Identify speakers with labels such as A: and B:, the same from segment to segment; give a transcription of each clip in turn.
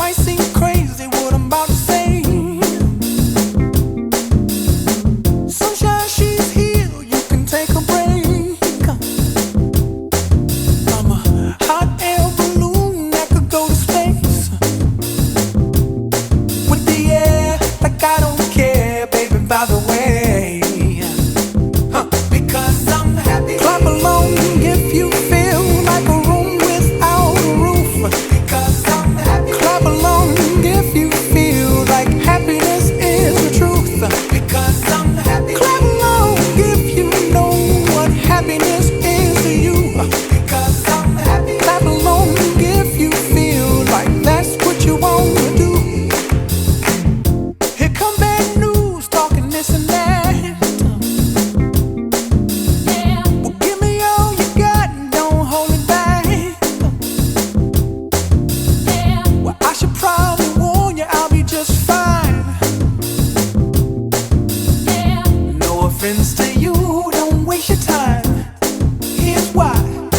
A: might seem crazy what I'm about to say. Sunshine, she's here, you can take a break. I'm a hot air balloon that could go to space. With the air, like I don't care, baby, by the way. Because I'm happy. Clap along if you feel like a room without a roof. Because I'm happy. Clap along if you feel like happiness is the truth. Because I'm happy. Clap along if you know what happiness is to you. Because I'm happy. Clap along if you feel like that's what you want to do. Here come bad news, talking this and that. Friends to you, don't waste your time. Here's why.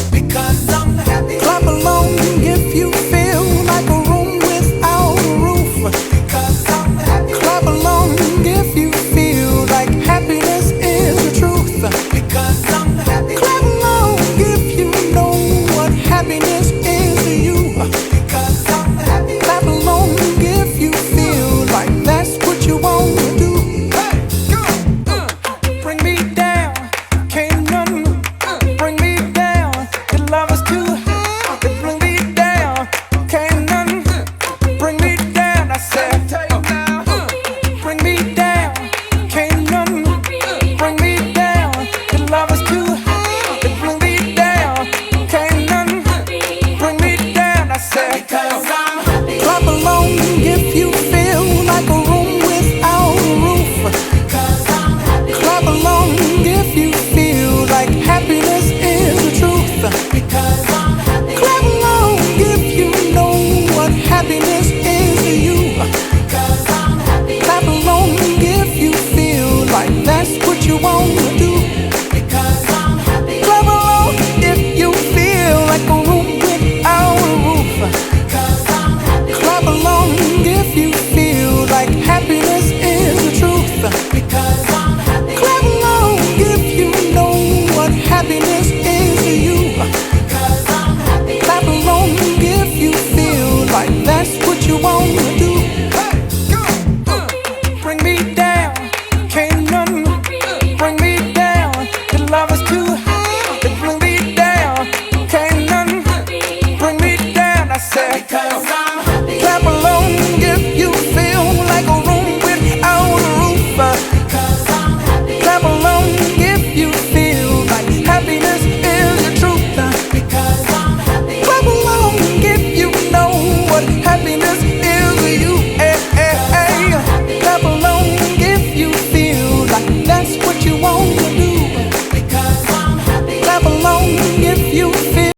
A: Because I'm happy. Clap along if you feel like a room without a roof. Because I'm happy. Clap along if you feel like happiness is the truth. Because I'm happy. Clap along if you know what happiness is to you. Because I'm happy. Clap along if you feel like that's what you want to do. Bring me down, can't none bring me down. The love is too high. Bring me down, can't none bring me down. I said, bring me down, can't none bring me down. The love is too high. Bring me down, can't none bring me down. I said, because I'm happy. Clap along if you feel like a room without a roof. Clap along if you feel like happiness is the truth. Because I'm happy. Clap along if you know what happiness is to you. Because I'm happy. Clap along if you feel like that's what you want to do. Because I'm happy. Clap along if you feel like a room without a roof. Because I'm happy. Clap along if you feel like happiness is the truth. Because I'm happy. Clap along if you know what happiness is to you. Because I'm happy. Clap along if you feel like that's what you want to do. Bring me down, can't none bring me down. The love is too high. Bring me down, can't none bring me down. I said, because I'm happy. Clap